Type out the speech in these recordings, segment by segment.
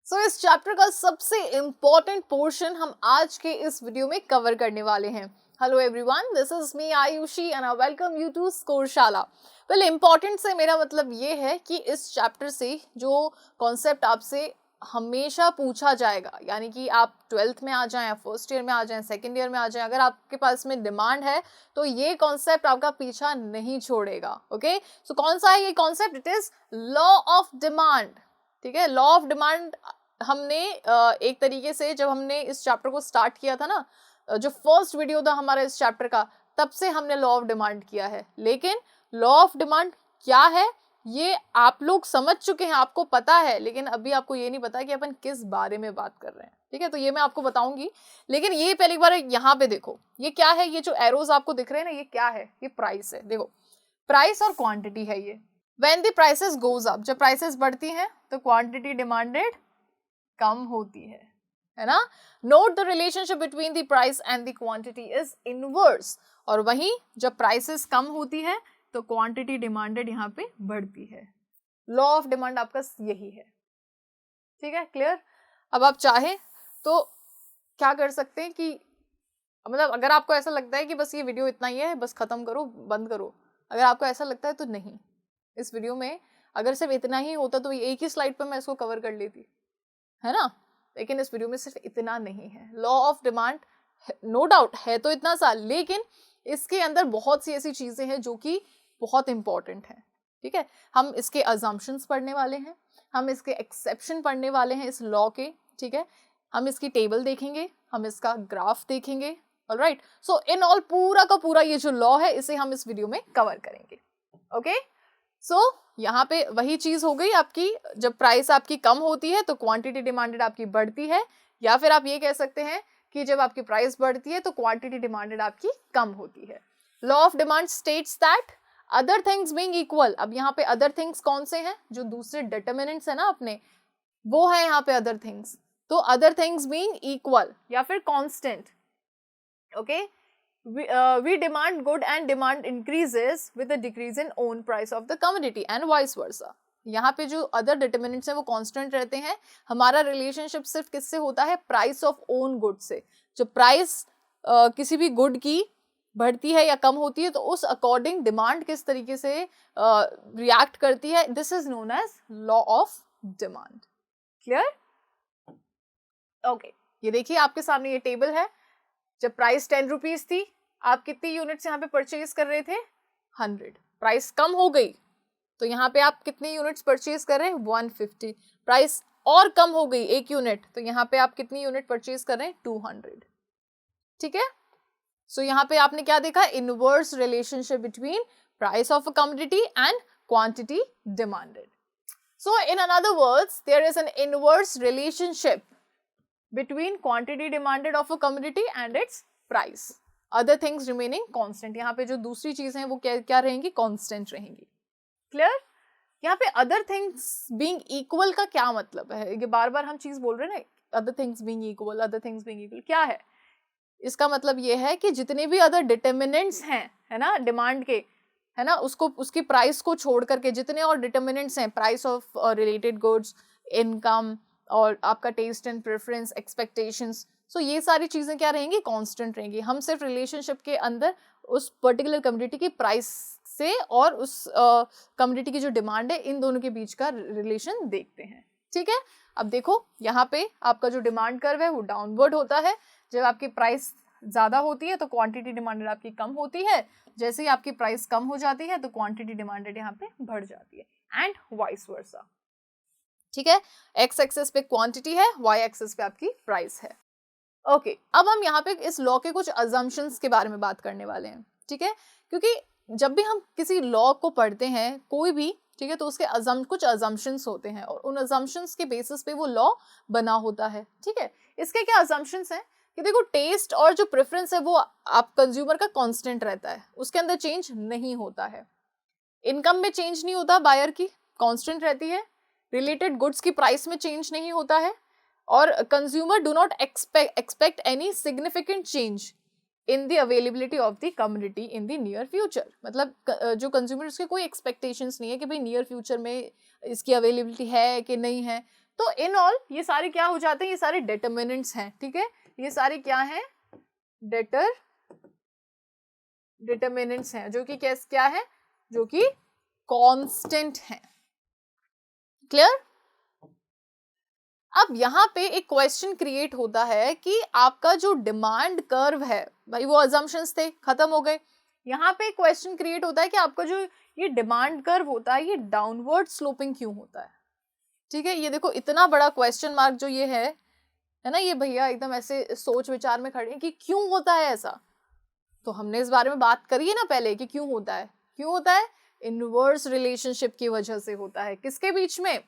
इस चैप्टर का सबसे इम्पोर्टेंट पोर्शन हम आज के इस वीडियो में कवर करने वाले हैं। Hello everyone, this is me Ayushi and I welcome you to Scoreshala. Well, important से मेरा मतलब ये है कि इस चैप्टर से जो कॉन्सेप्ट आपसे हमेशा पूछा जाएगा, यानी कि आप 12th में आ जाएं, फर्स्ट ईयर में आ जाएं, सेकेंड ईयर में आ जाएं, अगर आपके पास में डिमांड है तो ये कॉन्सेप्ट आपका पीछा नहीं छोड़ेगा। ओके, सो कौन सा है ये concept? It is law of demand. ठीक है, लॉ ऑफ डिमांड हमने एक तरीके से जब हमने इस चैप्टर को स्टार्ट किया था ना, जो फर्स्ट वीडियो था हमारा इस चैप्टर का, तब से हमने लॉ ऑफ डिमांड किया है। लेकिन लॉ ऑफ डिमांड क्या है ये आप लोग समझ चुके हैं, आपको पता है, लेकिन अभी आपको ये नहीं पता कि अपन किस बारे में बात कर रहे हैं। ठीक है, तो ये मैं आपको बताऊंगी, लेकिन ये पहली बार यहाँ पे देखो, ये क्या है? ये जो एरोज आपको दिख रहे हैं ना, ये क्या है? ये प्राइस है। देखो, प्राइस और क्वांटिटी है ये। When the prices goes up, जब प्राइसेस बढ़ती हैं तो क्वांटिटी डिमांडेड कम होती है ना। Note the relationship between the price and the quantity is inverse. और वहीं जब प्राइसेस कम होती है तो क्वांटिटी डिमांडेड यहाँ पे बढ़ती है। लॉ ऑफ डिमांड आपका यही है। ठीक है, क्लियर? अब आप चाहे तो क्या कर सकते हैं कि मतलब अगर आपको ऐसा लगता है कि बस ये वीडियो इतना ही है, बस खत्म करो, बंद करो, अगर आपको ऐसा लगता है तो नहीं, इस वीडियो में अगर सिर्फ इतना ही होता तो एक ही स्लाइड पर मैं इसको कवर कर लेती, है ना। लेकिन इस वीडियो में सिर्फ इतना नहीं है। Law of demand no doubt है तो इतना सा, लेकिन इसके अंदर बहुत सी ऐसी चीजें हैं जो कि बहुत इंपॉर्टेंट है। ठीक है, हम इसके अजम्पशंस पढ़ने वाले हैं, हम इसके एक्सेप्शन पढ़ने वाले हैं इस लॉ के। ठीक है, हम इसकी टेबल देखेंगे, हम इसका ग्राफ देखेंगे। ऑलराइट, सो इन ऑल पूरा का पूरा ये जो लॉ है इसे हम इस वीडियो में कवर करेंगे। ओके, सो यहाँ पे वही चीज हो गई आपकी, जब प्राइस आपकी कम होती है तो क्वांटिटी डिमांडेड आपकी बढ़ती है, या फिर आप ये कह सकते हैं कि जब आपकी प्राइस बढ़ती है तो क्वांटिटी डिमांडेड आपकी कम होती है। Law of demand states that other things being equal. अब यहाँ पे अदर थिंग्स कौन से हैं? जो दूसरे डिटर्मिनेंट्स है ना अपने, वो है यहाँ पे अदर थिंग्स। तो अदर थिंग्स बीइंग इक्वल या फिर constant. Okay, we demand good and demand increases with the decrease in own price of the commodity and vice versa. यहाँ पे जो अदर डिटर्मिनेंट्स हैं वो कांस्टेंट रहते हैं। हमारा रिलेशनशिप सिर्फ किससे होता है? प्राइस ऑफ ओन गुड से। जो प्राइस किसी भी गुड की बढ़ती है या कम होती है तो उस अकॉर्डिंग डिमांड किस तरीके से रिएक्ट करती है, this is known as law of demand. Clear? Okay, ये देखिए आपके सामने ये टेबल है। जब प्राइस 10 रुपीज थी, आप कितनी यूनिट्स यहाँ पे परचेज कर रहे थे? 100। प्राइस कम हो गई तो यहाँ पे आप कितनी यूनिट्स परचेज कर रहे हैं? 150। प्राइस और कम हो गई 1 यूनिट तो यहाँ पे आप कितनी यूनिट परचेज कर रहे हैं? 200। ठीक है, सो यहाँ पे आपने क्या देखा? Inverse relationship between price of a commodity and quantity demanded. So in another words, there is an inverse relationship between quantity demanded of a commodity and its price, other things remaining constant। यहाँ पे जो दूसरी चीजें हैं वो क्या रहेंगी? constant रहेंगी। क्लियर? यहाँ पे other things being equal का क्या मतलब है? ये बार बार हम चीज बोल रहे हैं ना, other things being equal, other things being equal, क्या है इसका मतलब? ये है कि जितने भी other determinants हैं, है ना, डिमांड के, है ना, उसको उसकी प्राइस को छोड़ करके जितने और डिटर्मिनेंट्स हैं, price of related goods, income और आपका टेस्ट एंड प्रेफरेंस, एक्सपेक्टेशंस, सो ये सारी चीजें क्या रहेंगी? कांस्टेंट रहेंगी। हम सिर्फ रिलेशनशिप के अंदर उस पर्टिकुलर कमोडिटी की प्राइस से और उस कमोडिटी की जो डिमांड है, इन दोनों के बीच का रिलेशन देखते हैं। ठीक है, अब देखो यहाँ पे आपका जो डिमांड कर्व है वो डाउनवर्ड होता है। जब आपकी प्राइस ज्यादा होती है तो क्वांटिटी डिमांडेड आपकी कम होती है, जैसे ही आपकी प्राइस कम हो जाती है तो क्वांटिटी डिमांडेड यहाँ पे बढ़ जाती है, एंड वाइस वर्सा। ठीक है, एक्स एक्सिस पे क्वांटिटी है, वाई एक्सिस पे आपकी प्राइस है। ओके, अब हम यहाँ पे इस लॉ के कुछ अजम्पशंस के बारे में बात करने वाले हैं। ठीक है, क्योंकि जब भी हम किसी लॉ को पढ़ते हैं कोई भी, ठीक है, तो उसके कुछ अजम्पशंस होते हैं और उन अजम्पशंस के बेसिस पे वो लॉ बना होता है। ठीक है, इसके क्या अजम्पशंस हैं कि देखो, टेस्ट और जो प्रेफरेंस है वो आप कंज्यूमर का कांस्टेंट रहता है, उसके अंदर चेंज नहीं होता है। इनकम में चेंज नहीं होता, बायर की कांस्टेंट रहती है। रिलेटेड गुड्स की प्राइस में चेंज नहीं होता है, और consumer do not expect any significant change in the availability of the commodity in the near future. मतलब जो कंज्यूमर, उसके कोई एक्सपेक्टेशंस नहीं है कि भाई नियर फ्यूचर में इसकी अवेलेबिलिटी है कि नहीं है, तो इन ऑल ये सारे क्या हो जाते हैं, ये सारे डिटरमिनेंट्स हैं, ठीक है, ये सारे क्या हैं, डिटरमिनेंट्स हैं, जो कि क्या है, जो कि कांस्टेंट हैं। क्लियर? अब यहाँ पे एक क्वेश्चन क्रिएट होता है कि आपका जो डिमांड कर्व है, भाई वो अजम्पशंस थे, खत्म हो गए। यहाँ पे क्वेश्चन क्रिएट होता है कि आपका जो ये डिमांड कर्व होता है, ये डाउनवर्ड स्लोपिंग क्यों होता है? ठीक है, ये देखो इतना बड़ा क्वेश्चन मार्क जो ये है ना, ये भैया एकदम ऐसे सोच विचार में खड़े हैं कि क्यों होता है ऐसा। तो हमने इस बारे में बात करी है ना पहले कि क्यों होता है, क्यों होता है, इनवर्स रिलेशनशिप की वजह से होता है। किसके बीच में?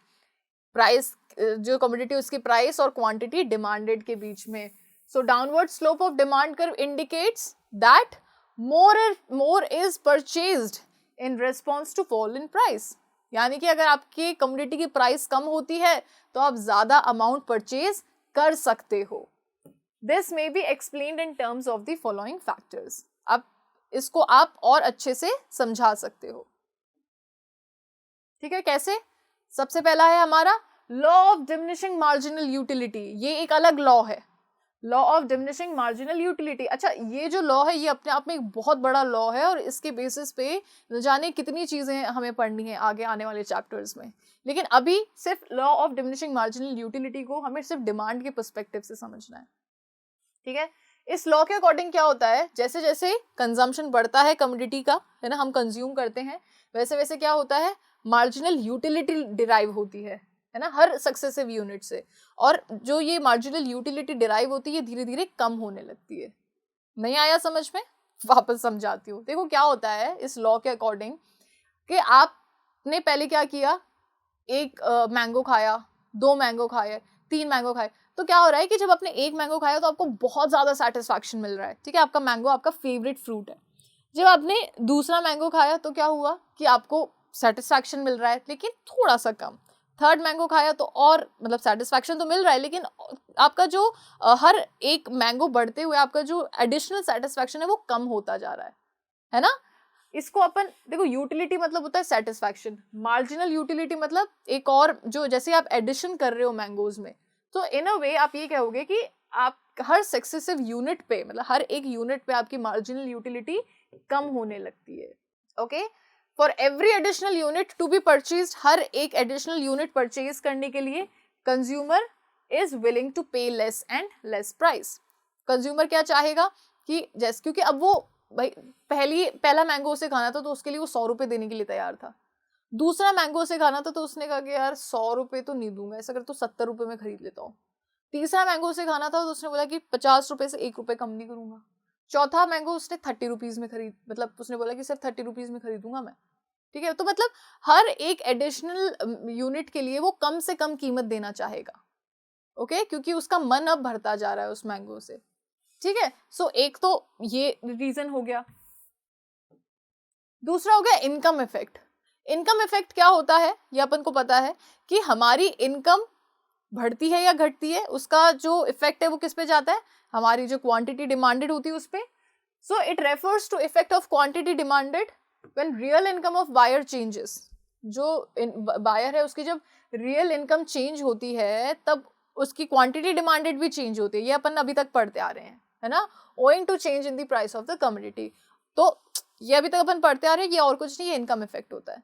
प्राइस, जो कमोडिटी उसकी प्राइस और क्वांटिटी डिमांडेड के बीच में। So downward slope of demand curve indicates that more is purchased in response to fall in price. यानी कि अगर आपकी कमोडिटी की प्राइस कम होती है तो आप ज्यादा अमाउंट परचेज कर सकते हो। This may be explained in terms of the following factors. अब इसको आप और अच्छे से समझा सकते हो, ठीक है, कैसे? सबसे पहला है हमारा law of diminishing marginal utility. ये एक अलग लॉ है, law of diminishing marginal utility. अच्छा, ये जो लॉ है ये अपने आप में एक बहुत बड़ा लॉ है और इसके बेसिस पे न जाने कितनी चीजें हमें पढ़नी है आगे आने वाले चैप्टर्स में। लेकिन अभी सिर्फ law of diminishing marginal utility को हमें सिर्फ डिमांड के पर्सपेक्टिव से समझना है, ठीक है। इस लॉ के अकॉर्डिंग क्या होता है, जैसे जैसे कंजम्पशन बढ़ता है कमोडिटी का, है ना, हम कंज्यूम करते हैं, वैसे वैसे क्या होता है, मार्जिनल यूटिलिटी डिराइव होती है ना, हर सक्सेसिव यूनिट से। और जो ये मार्जिनल यूटिलिटी डिराइव होती है धीरे धीरे कम होने लगती है। नहीं आया समझ में? वापस समझाती हूँ। देखो क्या होता है इस लॉ के अकॉर्डिंग कि आपने पहले क्या किया, एक मैंगो खाया, 2 मैंगो खाए, 3 मैंगो खाए, तो क्या हो रहा है कि जब आपने एक मैंगो खाया तो आपको बहुत ज्यादा सेटिस्फैक्शन मिल रहा है, ठीक है, आपका मैंगो आपका फेवरेट फ्रूट है। जब आपने दूसरा मैंगो खाया तो क्या हुआ कि आपको सेटिस्फैक्शन मिल रहा है लेकिन थोड़ा सा कम। थर्ड मैंगो खाया तो और मतलब सेटिस्फैक्शन तो मिल रहा है लेकिन आपका जो हर एक मैंगो बढ़ते हुए आपका जो एडिशनल सेटिस्फैक्शन है वो कम होता जा रहा है ना। इसको अपन देखो, यूटिलिटी मतलब होता है सेटिस्फैक्शन, मार्जिनल यूटिलिटी मतलब एक और जो, जैसे आप एडिशन कर रहे हो मैंगोज में, तो इन अ वे आप ये कहोगे कि आप हर सक्सेसिव यूनिट पे, मतलब हर एक यूनिट पे आपकी मार्जिनल यूटिलिटी कम होने लगती है। Okay, for every additional unit to be purchased, हर एक एडिशनल यूनिट परचेज करने के लिए consumer is willing to pay less and less price. Consumer क्या चाहेगा कि जैसे, क्योंकि अब वो भाई पहला मैंगो उसे खाना था तो उसके लिए वो 100 रुपए देने के लिए तैयार था। दूसरा मैंगो उसे खाना था तो उसने कहा कि यार 100 रुपए तो नहीं दूंगा, ऐसा कर तो 70 रुपए में खरीद लेता हूँ। तीसरा मैंगो उसे खाना था तो उसने बोला कि 50 रुपए से 1 रुपए कम नहीं करूंगा। चौथा मैंगो उसने 30 रुपीज में मतलब उसने बोला कि सिर्फ 30 रुपीज में खरीदूंगा मैं, ठीक है। तो मतलब हर एक एडिशनल यूनिट के लिए वो कम से कम कीमत देना चाहेगा, ओके, क्योंकि उसका मन अब भरता जा रहा है उस मैंगो से, ठीक है। सो एक तो ये रीजन हो गया। दूसरा हो गया इनकम इफेक्ट। इनकम इफेक्ट क्या होता है ये अपन को पता है कि हमारी इनकम बढ़ती है या घटती है, उसका जो इफेक्ट है वो किस पे जाता है, हमारी जो क्वांटिटी डिमांडेड होती है उस पे। So it refers to effect of quantity demanded when real income of buyer changes. जो बायर है उसकी जब रियल इनकम चेंज होती है तब उसकी क्वांटिटी डिमांडेड भी चेंज होती है, ये अपन अभी तक पढ़ते आ रहे हैं, है ना, owing to change in the price of the commodity. तो ये अभी तक अपन पढ़ते आ रहे हैं, ये और कुछ नहीं, ये इनकम इफेक्ट होता है।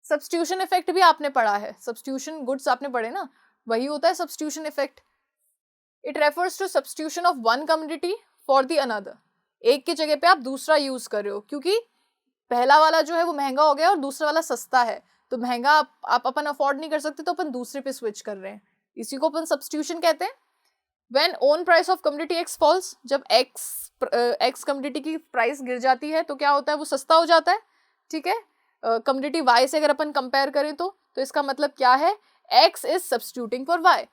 सब्स्टिट्यूशन इफेक्ट भी आपने पढ़ा है, सब्स्टिट्यूशन गुड्स आपने पढ़े ना, वही होता है substitution effect. It refers to substitution of one commodity for the another. एक की जगह पे आप दूसरा यूज कर रहे हो, क्योंकि पहला वाला जो है वो महंगा हो गया और दूसरा वाला सस्ता है, तो महंगा आप अपन अफोर्ड नहीं कर सकते तो अपन दूसरे पे स्विच कर रहे हैं, इसी को अपन सब्स्टिट्यूशन कहते हैं। When own price of commodity X falls, जब X कमोडिटी की प्राइस गिर जाती है तो क्या होता है, वो सस्ता हो जाता है, ठीक है। कमोडिटी Y से अगर अपन कंपेयर करें तो इसका मतलब क्या है, X is substituting for Y।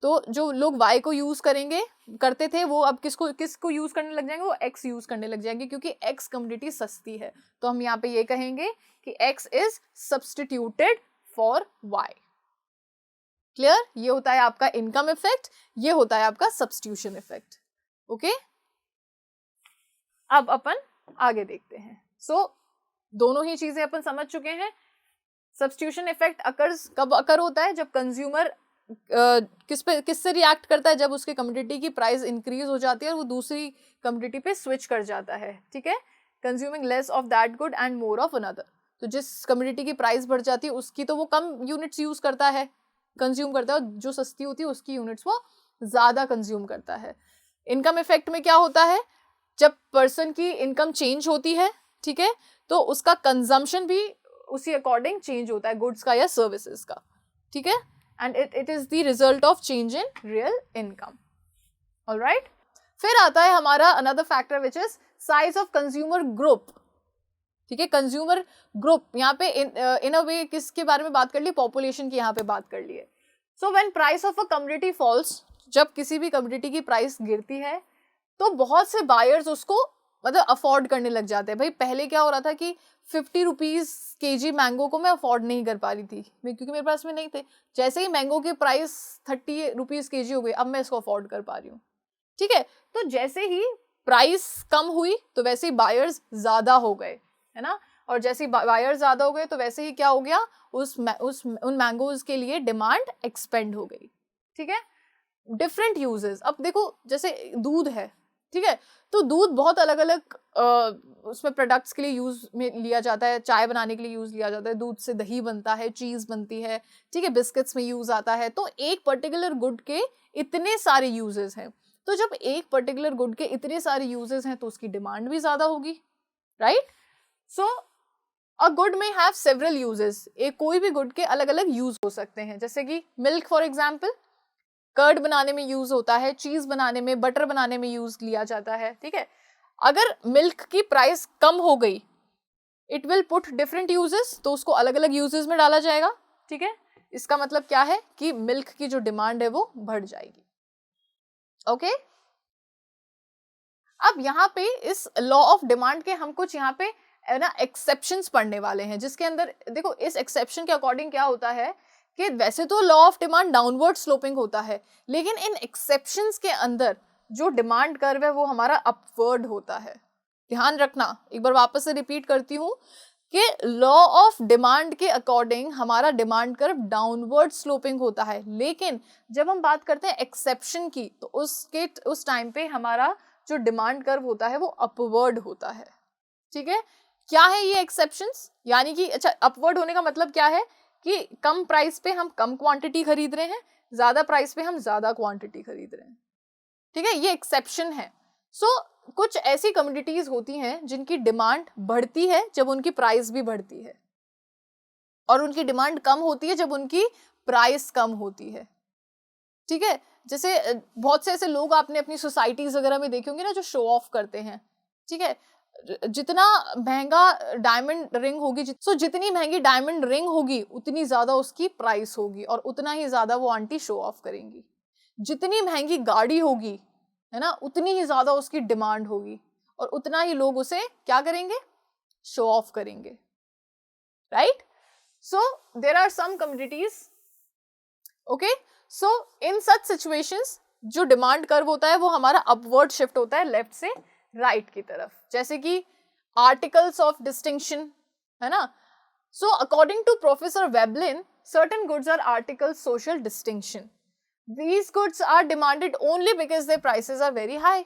तो जो लोग Y को यूज करते थे वो अब किसको यूज करने लग जाएंगे, वो X यूज करने लग जाएंगे क्योंकि X कमोडिटी सस्ती है। तो हम यहाँ पे ये कहेंगे कि X is substituted for Y। Clear? ये होता है आपका इनकम इफेक्ट, ये होता है आपका सब्स्टिट्यूशन इफेक्ट। ओके, अब अपन आगे देखते हैं। दोनों ही चीजें अपन समझ चुके हैं। सब्स्टिट्यूशन इफेक्ट कब अकर होता है, जब कंज्यूमर किससे रिएक्ट करता है, जब उसके कमोडिटी की प्राइस इंक्रीज हो जाती है और वो दूसरी कमोडिटी पे स्विच कर जाता है, ठीक है, consuming less of that good and more of another. तो जिस कमोडिटी की प्राइस बढ़ जाती है उसकी तो वो कम यूनिट्स यूज करता है, कंज्यूम करता है, और जो सस्ती होती है उसकी यूनिट्स वो ज्यादा कंज्यूम करता है। इनकम इफेक्ट में क्या होता है, जब पर्सन की इनकम चेंज होती है, ठीक है, तो उसका कंजम्पशन भी उसी अकॉर्डिंग चेंज होता है, गुड्स का या सर्विसेज का, ठीक है, and it is the result of change in real income. Alright, फिर आता है हमारा another factor which is size of consumer group, ठीक है, कंज्यूमर ग्रुप यहाँ पे इन अ वे किसके बारे में बात कर ली, पॉपुलेशन की यहाँ पे बात कर ली है। So when price of a commodity falls, जब किसी भी कमोडिटी की प्राइस गिरती है तो बहुत से बायर्स उसको मतलब अफोर्ड करने लग जाते हैं। भाई पहले क्या हो रहा था कि 50 रुपीज kg मैंगो को मैं अफोर्ड नहीं कर पा रही थी क्योंकि मेरे पास में नहीं थे। जैसे ही मैंगो की प्राइस 30 रुपीज kg हो गई, अब मैं इसको अफोर्ड कर पा रही हूँ, ठीक है। तो जैसे ही प्राइस कम हुई तो वैसे ही बायर्स ज्यादा हो गए, है ना, और जैसे ही बायर्स ज्यादा हो गए तो वैसे ही क्या हो गया, उन मैंगोज के लिए डिमांड एक्सपेंड हो गई, ठीक है। डिफरेंट यूजेस, अब देखो जैसे दूध है, ठीक है, तो दूध बहुत अलग अलग उसमें प्रोडक्ट्स के लिए यूज में लिया जाता है, चाय बनाने के लिए यूज लिया जाता है, दूध से दही बनता है, चीज बनती है, ठीक है, बिस्किट्स में यूज आता है। तो एक पर्टिकुलर गुड के इतने सारे यूजेस हैं, तो जब एक पर्टिकुलर गुड के इतने सारे यूजेस हैं तो उसकी डिमांड भी ज्यादा होगी, राइट। सो अ गुड में हैव सेवरल यूजेस, एक कोई भी गुड के अलग अलग यूज हो सकते हैं, जैसे कि मिल्क फॉर एग्जाम्पल, कर्ड बनाने में यूज होता है, चीज बनाने में, बटर बनाने में यूज लिया जाता है, ठीक है। अगर मिल्क की प्राइस कम हो गई, it will put different uses, तो उसको अलग अलग यूजेस में डाला जाएगा, ठीक है। इसका मतलब क्या है कि मिल्क की जो डिमांड है वो बढ़ जाएगी, ओके। अब यहाँ पे इस लॉ ऑफ डिमांड के हम कुछ यहाँ पे ना एक्सेप्शंस पढ़ने वाले हैं, जिसके अंदर देखो इस एक्सेप्शन के अकॉर्डिंग क्या होता है कि वैसे तो law of demand downward sloping होता है, लेकिन इन एक्सेप्शंस के अंदर जो डिमांड कर्व है वो हमारा अपवर्ड होता है। ध्यान रखना, एक बार वापस से रिपीट करती हूँ कि लॉ ऑफ डिमांड के अकॉर्डिंग हमारा डिमांड कर्व डाउनवर्ड स्लोपिंग होता है, लेकिन जब हम बात करते हैं एक्सेप्शन की तो उस टाइम पे हमारा जो डिमांड कर्व होता है वो अपवर्ड होता है, ठीक है। क्या है ये एक्सेप्शंस, यानी कि अच्छा अपवर्ड होने का मतलब क्या है कि कम प्राइस पे हम कम क्वांटिटी खरीद रहे हैं, ज्यादा प्राइस पे हम ज्यादा क्वांटिटी खरीद रहे हैं, ठीक है, ये एक्सेप्शन है। सो कुछ ऐसी कमोडिटीज होती हैं जिनकी डिमांड बढ़ती है जब उनकी प्राइस भी बढ़ती है, और उनकी डिमांड कम होती है जब उनकी प्राइस कम होती है, ठीक है। जैसे बहुत से ऐसे लोग आपने अपनी सोसाइटीज वगैरह में देखे होंगे ना जो शो ऑफ करते हैं, ठीक है। जितना महंगा डायमंड रिंग होगी, जितनी महंगी डायमंड रिंग होगी उतनी ज्यादा उसकी प्राइस होगी और उतना ही ज्यादा वो आंटी शो ऑफ करेंगी। जितनी महंगी गाड़ी होगी, है ना, उतनी ही ज्यादा उसकी डिमांड होगी और उतना ही लोग उसे क्या करेंगे, शो ऑफ करेंगे, right. So there are some commodities, okay. So in such situations जो डिमांड कर्व होता है वो हमारा अपवर्ड शिफ्ट होता है लेफ्ट से राइट की तरफ, जैसे कि आर्टिकल्स ऑफ डिस्टिंक्शन, है ना। So according to professor Veblen, certain goods are articles social distinction, these goods are demanded only because their prices are very high।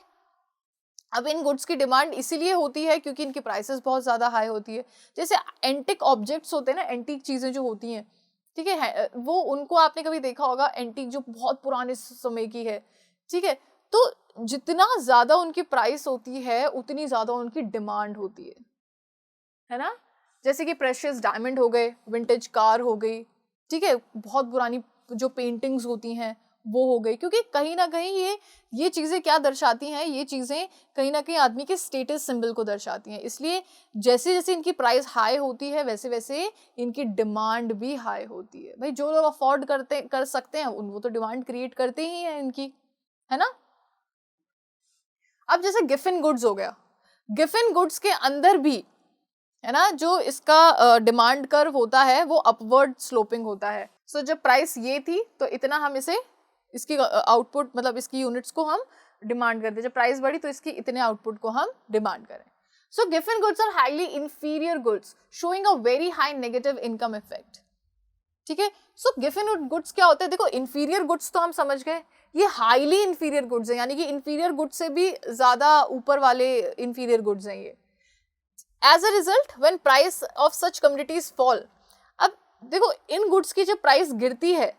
अब इन गुड्स की डिमांड इसीलिए होती है क्योंकि इनकी प्राइसेस बहुत ज्यादा हाई होती है। जैसे एंटिक ऑब्जेक्ट्स होते हैं ना, एंटिक चीजें जो होती हैं, ठीक है, वो उनको आपने कभी देखा होगा, एंटिक जो बहुत पुराने समय की है, ठीक है, तो जितना ज्यादा उनकी प्राइस होती है उतनी ज्यादा उनकी डिमांड होती है ना। जैसे कि प्रेशियस डायमंड हो गए, विंटेज कार हो गई, ठीक है, बहुत पुरानी जो पेंटिंग्स होती हैं वो हो गई, क्योंकि कहीं ना कहीं ये चीजें क्या दर्शाती हैं, ये चीजें कहीं ना कहीं आदमी के स्टेटस सिंबल को दर्शाती हैं। इसलिए जैसे जैसे इनकी प्राइस हाई होती है वैसे वैसे इनकी डिमांड भी हाई होती है। भाई जो लोग अफोर्ड कर सकते हैं वो तो डिमांड क्रिएट करते ही हैं इनकी, है ना। अब जैसे गिफिन गुड्स हो गया, गिफिन गुड्स के अंदर भी, है ना, जो इसका डिमांड कर्व होता है वो अपवर्ड स्लोपिंग होता है। सो जब प्राइस ये थी तो इतना हम इसे, इसकी आउटपुट मतलब इसकी यूनिट्स को हम डिमांड करते, जब प्राइस बढ़ी तो इसकी इतने आउटपुट को हम डिमांड करें। So giffen goods are highly inferior goods showing a very high negative income effect. ठीक है। सो गिवन गुड्स क्या होता है, देखो इंफीरियर गुड्स तो हम समझ गए, ये हाईली इंफीरियर गुड्स हैं, यानी कि इंफीरियर गुड्स से भी ज्यादा ऊपर वाले इंफीरियर गुड्स हैं ये। As a result when price of such commodities fall, अब देखो इन गुड्स की जब प्राइस गिरती है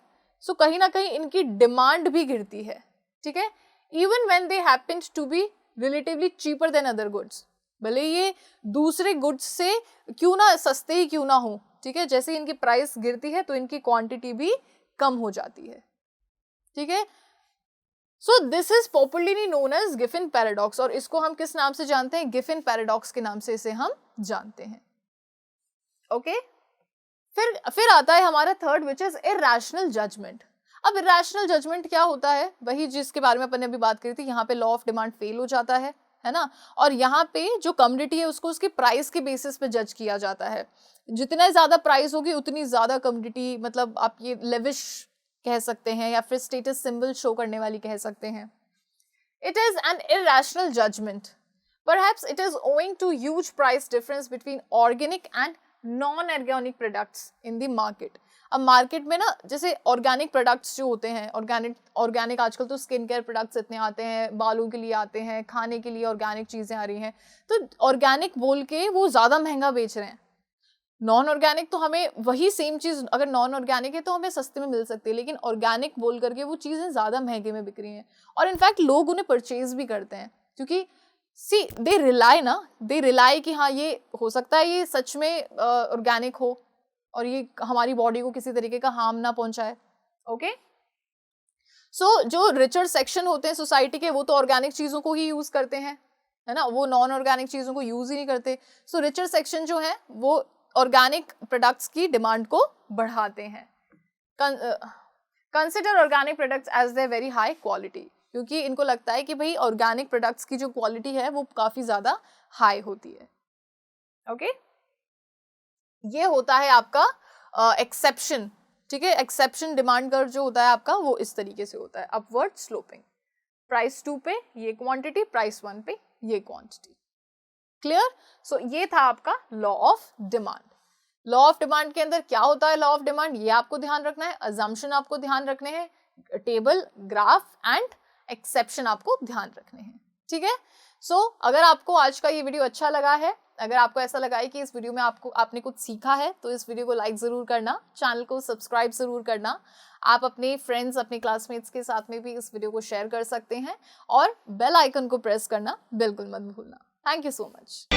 सो कहीं ना कहीं इनकी डिमांड भी गिरती है, ठीक है। Even when they happen to be relatively cheaper than other goods, भले ये दूसरे गुड्स से क्यों ना सस्ते ही क्यों ना हो, ठीक है, जैसे इनकी प्राइस गिरती है तो इनकी क्वांटिटी भी कम हो जाती है, ठीक है। So this is popularly known as Giffen paradox, और इसको हम किस नाम से जानते हैं, गिफिन पैराडॉक्स के नाम से इसे हम जानते हैं। ओके फिर आता है हमारा third, which is irrational judgement. अब इरैशनल जजमेंट क्या होता है, वही जिसके बारे में अपन ने अभी बात करी थी, यहाँ पे लॉ ऑफ डिमांड फेल हो जाता है ना, और यहाँ पे जो कमोडिटी है उसको उसकी प्राइस के बेसिस पे जज किया जाता है। जितना ज्यादा प्राइस होगी उतनी ज्यादा कमोडिटी, मतलब आप ये लेविश कह सकते हैं या फिर स्टेटस सिंबल शो करने वाली कह सकते हैं। It is an irrational judgement, perhaps it is owing to huge price difference between organic and non organic products in the market. अब मार्केट में ना जैसे ऑर्गेनिक प्रोडक्ट्स जो होते हैं, ऑर्गेनिक आजकल तो स्किन केयर प्रोडक्ट्स इतने आते हैं, बालों के लिए आते हैं, खाने के लिए ऑर्गेनिक चीज़ें आ रही हैं, तो ऑर्गेनिक बोल के वो ज़्यादा महंगा बेच रहे हैं। नॉन ऑर्गेनिक तो हमें वही सेम चीज़ अगर नॉन ऑर्गेनिक है तो हमें सस्ते में मिल सकती है, लेकिन ऑर्गेनिक बोल करके वो चीज़ें ज़्यादा महंगे में बिक रही हैं, और इनफैक्ट लोग उन्हें परचेज भी करते हैं, क्योंकि दे रिलाई कि हाँ ये हो सकता है ये सच में ऑर्गेनिक हो और ये हमारी बॉडी को किसी तरीके का हार्म ना पहुंचाए। ओके सो जो रिचर सेक्शन होते हैं सोसाइटी के वो तो ऑर्गेनिक चीज़ों को ही यूज़ करते हैं, है ना, वो नॉन ऑर्गेनिक चीज़ों को यूज़ ही नहीं करते। सो रिचर सेक्शन जो है वो ऑर्गेनिक प्रोडक्ट्स की डिमांड को बढ़ाते हैं। Consider organic products as they very high quality, क्योंकि इनको लगता है कि भाई ऑर्गेनिक प्रोडक्ट्स की जो क्वालिटी है वो काफ़ी ज़्यादा हाई होती है। ओके ये होता है आपका एक्सेप्शन, ठीक है। एक्सेप्शन डिमांड कर्व जो होता है आपका वो इस तरीके से होता है, अपवर्ड स्लोपिंग, प्राइस 2 पे ये क्वांटिटी, प्राइस 1 पे ये क्वांटिटी। क्लियर। सो ये था आपका law of demand. Law of demand के अंदर क्या होता है, लॉ ऑफ डिमांड ये आपको ध्यान रखना है, अजम्पशन आपको ध्यान रखने हैं, टेबल, ग्राफ एंड एक्सेप्शन आपको ध्यान रखने हैं, ठीक है। सो अगर आपको आज का ये वीडियो अच्छा लगा है, अगर आपको ऐसा लगा है कि इस वीडियो में आपने कुछ सीखा है, तो इस वीडियो को लाइक ज़रूर करना, चैनल को सब्सक्राइब ज़रूर करना। आप अपने फ्रेंड्स, अपने क्लासमेट्स के साथ में भी इस वीडियो को शेयर कर सकते हैं, और बेल आइकन को प्रेस करना बिल्कुल मत भूलना। Thank you so much.